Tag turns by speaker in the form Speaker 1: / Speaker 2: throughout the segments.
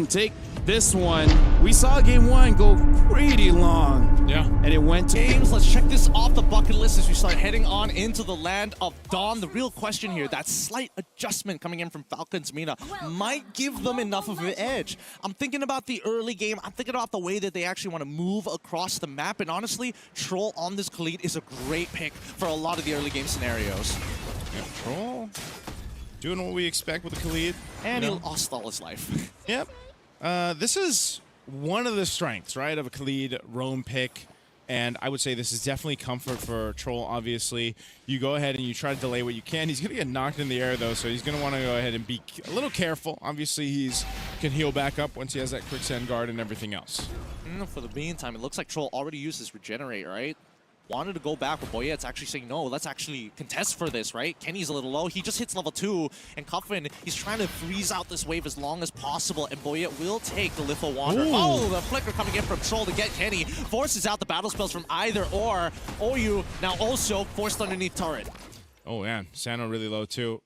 Speaker 1: can take this one. We saw game one go pretty long.
Speaker 2: Yeah.
Speaker 1: And it went to
Speaker 3: games. Let's check this off the bucket list as we start heading on into the land of Dawn. The real question here, that slight adjustment coming in from Falcons MENA might give them enough of an edge. I'm thinking about the early game. I'm thinking about the way that they actually want to move across the map. And honestly, Troll on this Khalid is a great pick for a lot of the early game scenarios.
Speaker 2: Yeah, Troll doing what we expect with the Khalid.
Speaker 3: And he lost all his life.
Speaker 2: Yep. This is one of the strengths, right, of a Khalid roam pick. And I would say this is definitely comfort for Troll, obviously. You go ahead and you try to delay what you can. He's going to get knocked in the air, though, so he's going to want to go ahead and be a little careful. Obviously, he's can heal back up once he has that quicksand guard and everything else.
Speaker 3: For the meantime, it looks like Troll already used his regenerate, right? Wanted to go back, but Boyette's actually saying, no, let's actually contest for this, right? Kenny's a little low. He just hits level 2, and Cuffin, he's trying to freeze out this wave as long as possible, and Boyette will take the Litho Wander.
Speaker 2: Ooh.
Speaker 3: Oh, the flicker coming in from Troll to get Kenny. Forces out the battle spells from either or. OU now also forced underneath turret.
Speaker 2: Oh, man. Sano really low, too.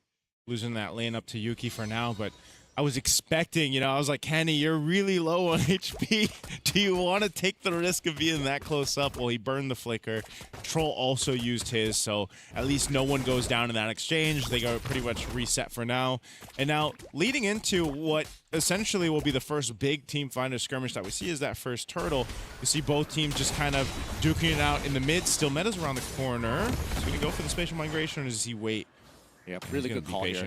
Speaker 2: Losing that lane up to Yuki for now, but I was expecting, I was like, Kenny, you're really low on HP. Do you want to take the risk of being that close up? Well, he burned the flicker. Troll also used his, so at least no one goes down in that exchange. They go pretty much reset for now. And now, leading into what essentially will be the first big team finder skirmish that we see is that first turtle. You see both teams just kind of duking it out in the mid. Still Meta's around the corner. He's going to go for the spatial migration, or does he wait?
Speaker 3: Yeah, really good call here.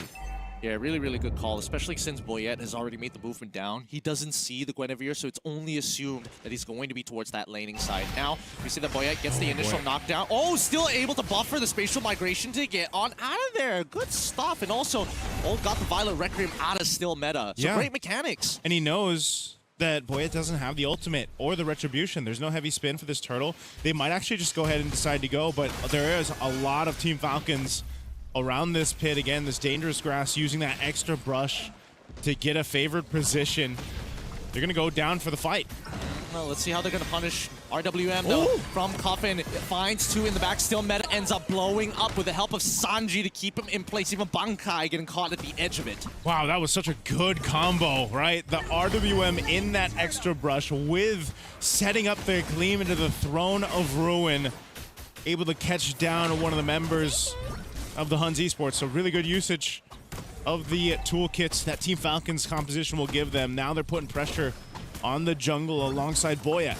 Speaker 3: Yeah, really, really good call, especially since Boyette has already made the movement down. He doesn't see the Guinevere, so it's only assumed that he's going to be towards that laning side. Now, we see that Boyette gets the initial knockdown. Oh, still able to buffer the spatial migration to get on out of there. Good stuff. And also, got the Violet Requiem out of still meta. So great mechanics.
Speaker 2: And he knows that Boyette doesn't have the ultimate or the retribution. There's no heavy spin for this turtle. They might actually just go ahead and decide to go, but there is a lot of Team Falcons around this pit. Again, this dangerous grass, using that extra brush to get a favored position. They're going to go down for the fight.
Speaker 3: Well, let's see how they're going to punish RWM, though. From Coffin, finds 2 in the back. Still Meta ends up blowing up with the help of Sanji to keep him in place. Even Bankai getting caught at the edge of it.
Speaker 2: Wow, that was such a good combo, right? The RWM in that extra brush with setting up the Gleam into the Throne of Ruin. Able to catch down one of the members of the Huns Esports. So really good usage of the toolkits that Team Falcons composition will give them. Now they're putting pressure on the jungle alongside Boyette.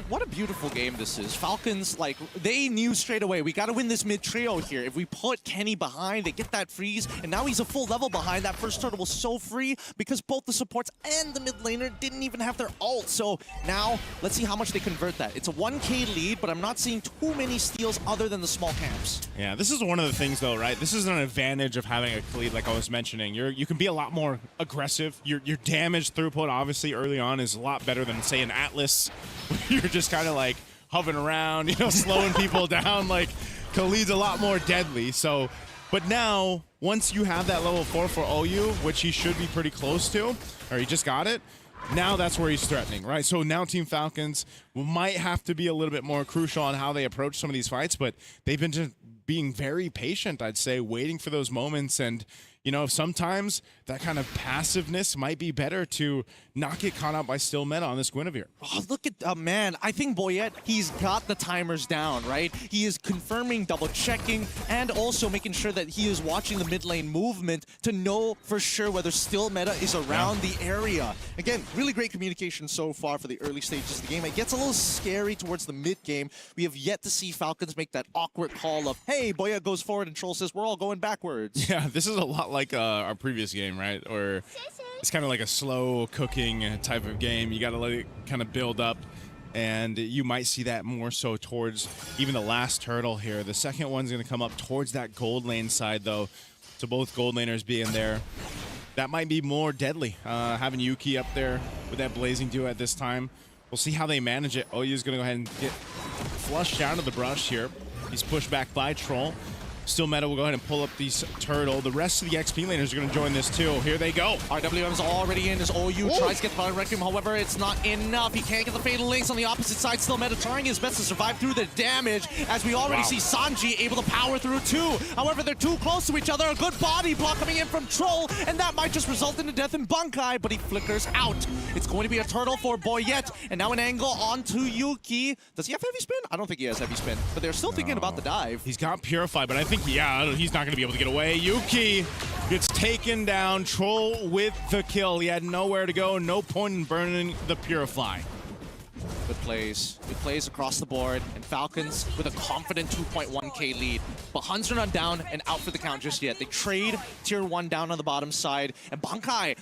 Speaker 3: What a beautiful game this is. Falcons, like, they knew straight away, we got to win this mid trio here. If we put Kenny behind, they get that freeze, and now he's a full level behind. That first turtle was so free because both the supports and the mid laner didn't even have their ult. So now, let's see how much they convert that. It's a 1K lead, but I'm not seeing too many steals other than the small camps.
Speaker 2: Yeah, this is one of the things, though, right? This is an advantage of having a lead, like I was mentioning. You can be a lot more aggressive. Your damage throughput, obviously, early on is a lot better than, say, an Atlas, where you're just kind of like hovering around, slowing people down. Like, Khalid's a lot more deadly. So, but now, once you have that level 4 for OU, which he should be pretty close to, or he just got it, now that's where he's threatening, right? So now Team Falcons might have to be a little bit more crucial on how they approach some of these fights, but they've been just being very patient, I'd say, waiting for those moments. And sometimes that kind of passiveness might be better to not get caught out by still meta on this Guinevere.
Speaker 3: Oh, look at, man, I think Boyette, he's got the timers down, right? He is confirming, double checking, and also making sure that he is watching the mid lane movement to know for sure whether still meta is around the area. Again, really great communication so far for the early stages of the game. It gets a little scary towards the mid game. We have yet to see Falcons make that awkward call of, hey, Boyette goes forward and Troll says, we're all going backwards.
Speaker 2: Yeah, this is a lot like our previous game, right? Or it's kind of like a slow cooking type of game. You got to let it kind of build up, and you might see that more so towards even the last turtle here. The second one's going to come up towards that gold lane side, though. So both gold laners being there, that might be more deadly. Having Yuki up there with that blazing duo at this time. We'll see how they manage it. OU's going to go ahead and get flushed out of the brush here. He's pushed back by Troll. Still MENA will go ahead and pull up these turtle. The rest of the XP laners are going to join this too. Here they go.
Speaker 3: RWM's already in as OU tries to get the Violent Requiem. However, it's not enough. He can't get the Fatal Links on the opposite side. Still MENA trying his best to survive through the damage, as we already see Sanji able to power through too. However, they're too close to each other. A good body block coming in from Troll, and that might just result in a death in Bankai, but he flickers out. It's going to be a turtle for Boyette, and now an angle onto Yuki. Does he have heavy spin? I don't think he has heavy spin, but they're still thinking about the dive.
Speaker 2: He's got Purify, but I think, yeah, he's not going to be able to get away. Yuki gets taken down. Troll with the kill. He had nowhere to go. No point in burning the Purify.
Speaker 3: Good plays across the board, and Falcons with a confident 2.1k lead. But Huns are not down and out for the count just yet. They trade tier 1 down on the bottom side, and Bankai,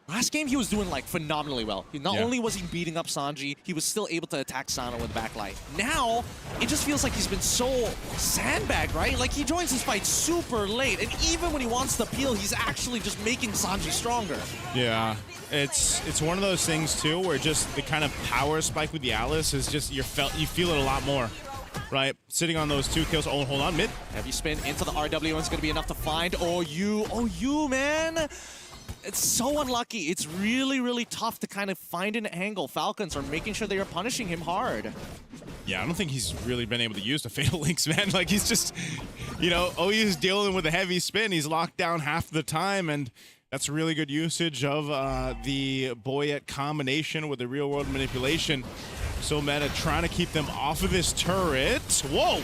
Speaker 3: last game he was doing like phenomenally well. Not only was he beating up Sanji, he was still able to attack Sano with the backlight. Now, it just feels like he's been so sandbagged, right? Like he joins his fight super late, and even when he wants to peel, he's actually just making Sanji stronger.
Speaker 2: Yeah, it's one of those things too where just the kind of power spike with the Atlas is just you feel it a lot more. Right, sitting on those 2 kills. Oh, hold on, mid.
Speaker 3: Heavy spin into the RW, and it's going to be enough to find OU, man. It's so unlucky. It's really, really tough to kind of find an angle. Falcons are making sure they are punishing him hard.
Speaker 2: Yeah, I don't think he's really been able to use the Fatal Links, man. Like, he's just, you know, OU's dealing with a heavy spin. He's locked down half the time, and that's really good usage of the Boyette combination with the real-world manipulation. So MENA trying to keep them off of this turret. Whoa!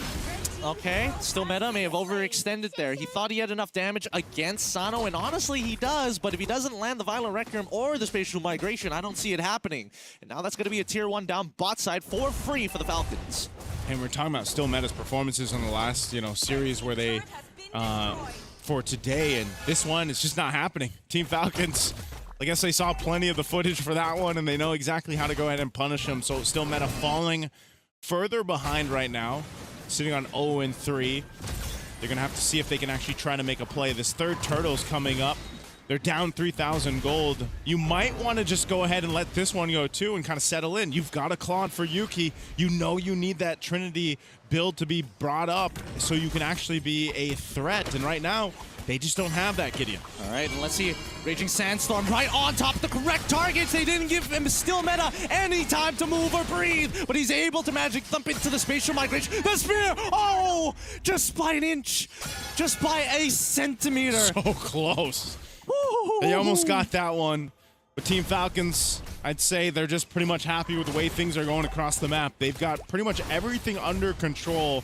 Speaker 3: Okay, still MENA may have overextended there. He thought he had enough damage against Sano, and honestly, he does, but if he doesn't land the Violent Requiem or the Spatial Migration, I don't see it happening. And now that's going to be a tier 1 down bot side for free for the Falcons.
Speaker 2: And we're talking about still MENA's performances on the last, series where they, for today, and this one, it's just not happening. Team Falcons, I guess they saw plenty of the footage for that one, and they know exactly how to go ahead and punish them. So still MENA falling further behind right now, sitting on 0-3. They're going to have to see if they can actually try to make a play. This third turtle's coming up. They're down 3,000 gold. You might want to just go ahead and let this one go too and kind of settle in. You've got a Claude for Yuki. You know you need that Trinity build to be brought up so you can actually be a threat. And right now, they just don't have that, Gideon.
Speaker 3: All right, and let's see. Raging Sandstorm right on top of the correct targets. They didn't give him still MENA any time to move or breathe, but he's able to magic thump into the Spatial Migration. The spear! Oh! Just by an inch. Just by a centimeter.
Speaker 2: So close. They almost got that one. But Team Falcons, I'd say they're just pretty much happy with the way things are going across the map. They've got pretty much everything under control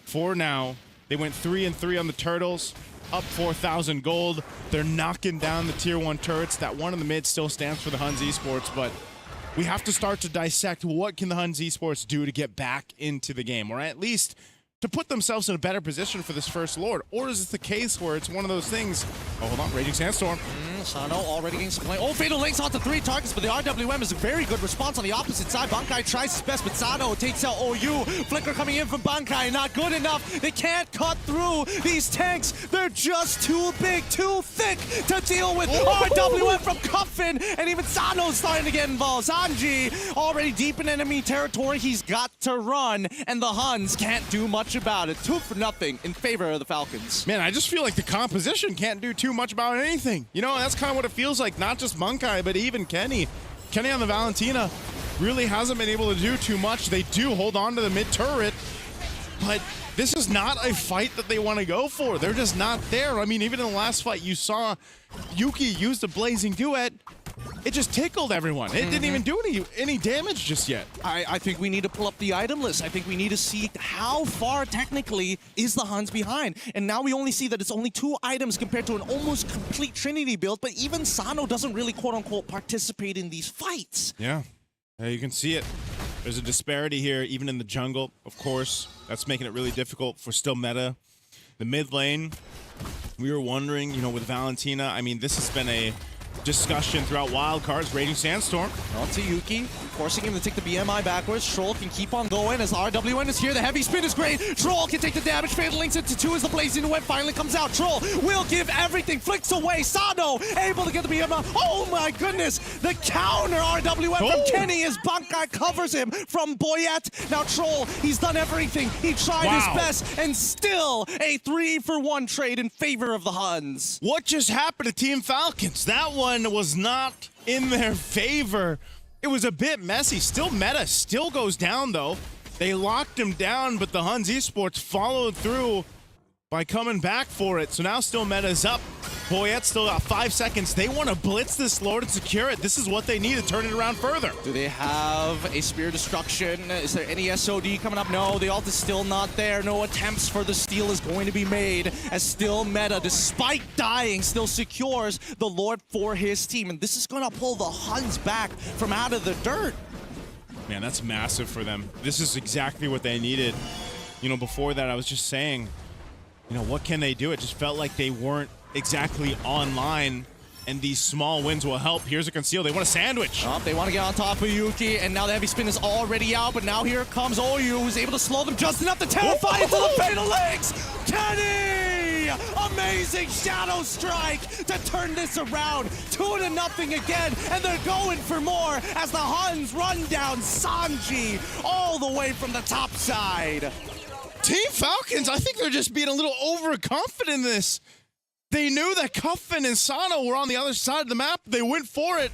Speaker 2: for now. They went 3-3 on the turtles. Up 4,000 gold. They're knocking down the tier 1 turrets. That one in the mid still stands for the Huns Esports, but we have to start to dissect what can the Huns Esports do to get back into the game, or at least to put themselves in a better position for this first Lord. Or is it the case where it's one of those things? Oh, hold on, Raging Sandstorm.
Speaker 3: Sano already getting some play. Oh, Fatal Links onto 3 targets, but the RWM is a very good response on the opposite side. Bankai tries his best, but Sano takes out OU. Flicker coming in from Bankai, not good enough. They can't cut through these tanks. They're just too big, too thick to deal with. RWM from Coffin, and even Sano's starting to get involved. Sanji already deep in enemy territory. He's got to run, and the Huns can't do much about it. 2-0 in favor of the Falcons.
Speaker 2: Man, I just feel like the composition can't do too much about anything. You know, that's kind of what it feels like. Not just Bankai, but even Kenny. Kenny on the Valentina really hasn't been able to do too much. They do hold on to the mid turret, but this is not a fight that they want to go for. They're just not there. I mean, even in the last fight, you saw Yuki use the Blazing Duet. It just tickled everyone. It didn't even do any damage just yet.
Speaker 3: I think we need to pull up the item list. I think we need to see how far technically is the Huns behind. And now we only see that it's only 2 items compared to an almost complete Trinity build, but even Sano doesn't really quote-unquote participate in these fights.
Speaker 2: Yeah, you can see it. There's a disparity here, even in the jungle, of course. That's making it really difficult for still MENA. The mid lane, we were wondering, with Valentina, I mean, this has been a discussion throughout wildcards. Raging Sandstorm.
Speaker 3: On to Yuki, forcing him to take the BMI backwards. Troll can keep on going as RWN is here. The heavy spin is great. Troll can take the damage. Fatal links into 2 as the blazing web finally comes out. Troll will give everything. Flicks away. Sano able to get the BMI. Oh my goodness. The counter RWN from Kenny as Bankai covers him from Boyette. Now Troll, he's done everything. He tried his best and still a 3-for-1 trade in favor of the Huns.
Speaker 2: What just happened to Team Falcons? That one was not in their favor. It was a bit messy. Still meta still goes down though. They locked him down, but the Huns Esports followed through by coming back for it. So now still meta's up. Boyette still got 5 seconds. They want to blitz this Lord and secure it. This is what they need to turn it around further.
Speaker 3: Do they have a Spear Destruction? Is there any SOD coming up? No, the ult is still not there. No attempts for the steal is going to be made as still meta, despite dying, still secures the Lord for his team. And this is going to pull the Huns back from out of the dirt.
Speaker 2: Man, that's massive for them. This is exactly what they needed. You know, before that, I was just saying, you know, what can they do? It just felt like they weren't exactly online, and these small wins will help. Here's a conceal. They want a sandwich.
Speaker 3: Oh, they want to get on top of Yuki, and now the heavy spin is already out, but now here comes Oyu, who's able to slow them just enough to terrify into the fatal legs. Kenny! Amazing shadow strike to turn this around. 2-0 again, and they're going for more as the Huns run down Sanji all the way from the top side.
Speaker 2: Team Falcons, I think they're just being a little overconfident in this. They knew that Cuffin and Sano were on the other side of the map. They went for it.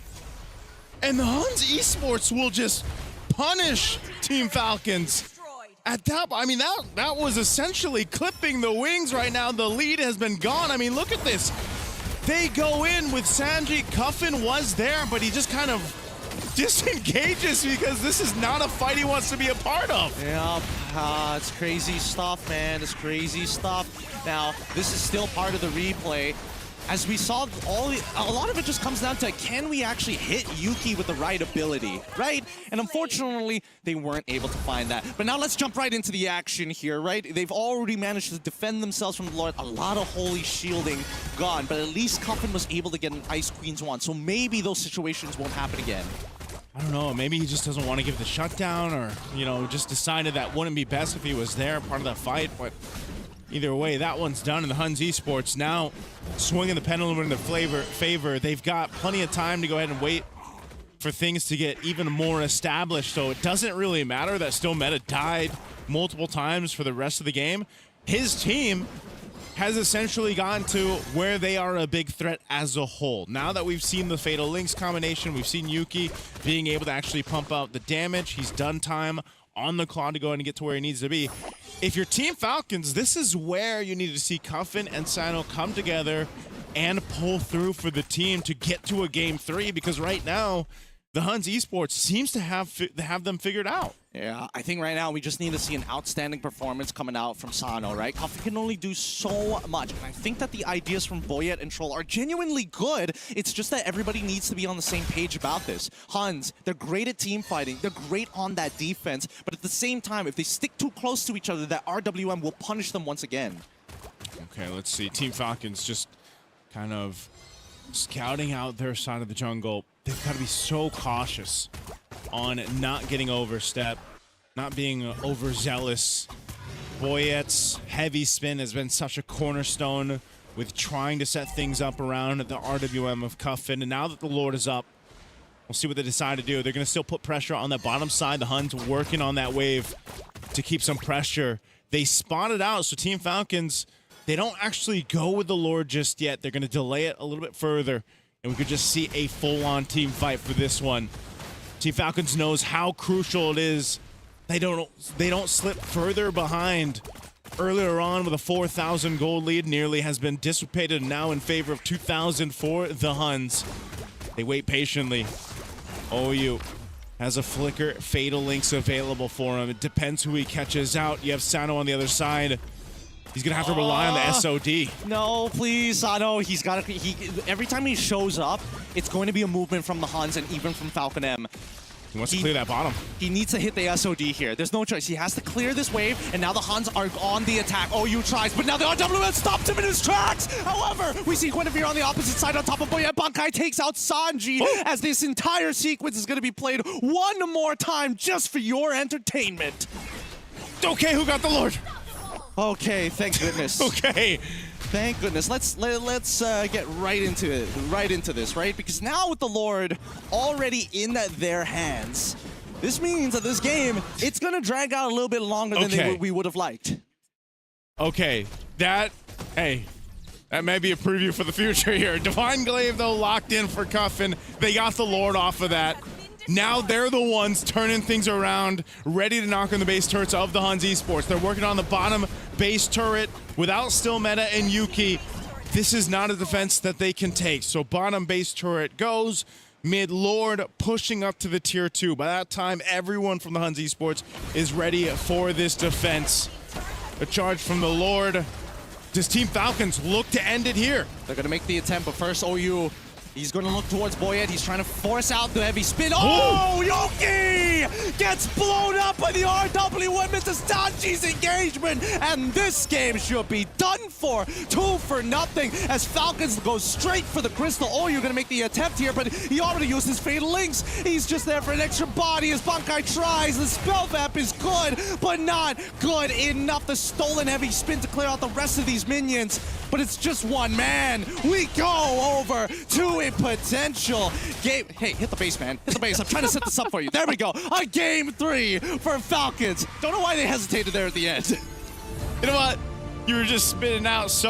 Speaker 2: And the Huns Esports will just punish Team Falcons. At that, I mean, that was essentially clipping the wings right now. The lead has been gone. I mean, look at this. They go in with Sanji. Cuffin was there, but he just kind of disengages because this is not a fight he wants to be a part of.
Speaker 3: Yeah, it's crazy stuff, man. It's crazy stuff. Now, this is still part of the replay. As we saw, a lot of it just comes down to, can we actually hit Yuki with the right ability, right? And unfortunately, they weren't able to find that. But now let's jump right into the action here, right? They've already managed to defend themselves from the Lord. A lot of holy shielding gone, but at least Cuffin was able to get an Ice Queen's wand. So maybe those situations won't happen again.
Speaker 2: I don't know, maybe he just doesn't want to give the shutdown, or, you know, just decided that wouldn't be best if he was there, part of that fight. But either way, that one's done, and the Huns Esports now swinging the pendulum in their favor. They've got plenty of time to go ahead and wait for things to get even more established, so it doesn't really matter that still meta died multiple times for the rest of the game. His team has essentially gotten to where they are a big threat as a whole. Now that we've seen the Fatal Links combination, we've seen Yuki being able to actually pump out the damage. He's done time on the clock to go and get to where he needs to be. If you're Team Falcons, this is where you need to see Cuffin and Sino come together and pull through for the team to get to a Game 3, because right now, the Huns Esports seems to have them figured out.
Speaker 3: Yeah, I think right now we just need to see an outstanding performance coming out from Sano, right? Cuffin can only do so much, and I think that the ideas from Boyette and Troll are genuinely good. It's just that everybody needs to be on the same page about this. Huns, they're great at team fighting, they're great on that defense, but at the same time, if they stick too close to each other, that RWM will punish them once again.
Speaker 2: Okay, let's see. Team Falcons just kind of scouting out their side of the jungle. They've got to be so cautious on not getting overstep, not being overzealous. Boyette's heavy spin has been such a cornerstone with trying to set things up around the RWM of Cuffin. And now that the Lord is up, we'll see what they decide to do. They're going to still put pressure on the bottom side. The Huns working on that wave to keep some pressure. They spotted out, so Team Falcons, they don't actually go with the Lord just yet. They're going to delay it a little bit further, and we could just see a full-on team fight for this one. Team Falcons knows how crucial it is. They don't slip further behind. Earlier on with a 4,000 gold lead nearly has been dissipated, now in favor of 2,000 for the Huns. They wait patiently. OU has a flicker. Fatal Links available for him. It depends who he catches out. You have Sano on the other side. He's gonna have to rely on the SOD.
Speaker 3: No, please, Sano. He's got to. Every time he shows up, it's going to be a movement from the Huns and even from Falcon M.
Speaker 2: He wants to clear that bottom.
Speaker 3: He needs to hit the SOD here. There's no choice. He has to clear this wave, and now the Huns are on the attack. OU tries, but now the RWS stopped him in his tracks. However, we see Guinevere on the opposite side on top of Boyette. Bankai takes out Sanji as this entire sequence is going to be played one more time just for your entertainment.
Speaker 2: Okay, who got the Lord?
Speaker 3: Okay, thank goodness.
Speaker 2: Okay.
Speaker 3: Thank goodness. Let's get right into this, right? Because now with the Lord already in their hands, this means that this game, it's gonna drag out a little bit longer than we would have liked.
Speaker 2: Okay, that may be a preview for the future here. Divine Glaive, though, locked in for Cuffin. They got the Lord off of that. Now they're the ones turning things around, ready to knock on the base turrets of the Huns Esports. They're working on the bottom base turret without still MENA and Yuki. This is not a defense that they can take. So bottom base turret goes, mid Lord pushing up to the tier 2. By that time, everyone from the Huns Esports is ready for this defense. A charge from the Lord. Does Team Falcons look to end it here?
Speaker 3: They're gonna make the attempt, but first OU, he's going to look towards Boyette. He's trying to force out the heavy spin. Oh, Yoki gets blown up by the RW and Mr. Sanji's engagement. And this game should be done for. 2-0 as Falcons go straight for the crystal. Oh, you're going to make the attempt here, but he already used his fatal links. He's just there for an extra body as Bankai tries. The spell vap is good, but not good enough. The stolen heavy spin to clear out the rest of these minions. But it's just one man. We go over to a potential game. Hey, hit the base, man. Hit the base. I'm trying to set this up for you. There we go. A game 3 for Falcons. Don't know why they hesitated there at the end.
Speaker 2: You know what? You were just spitting out so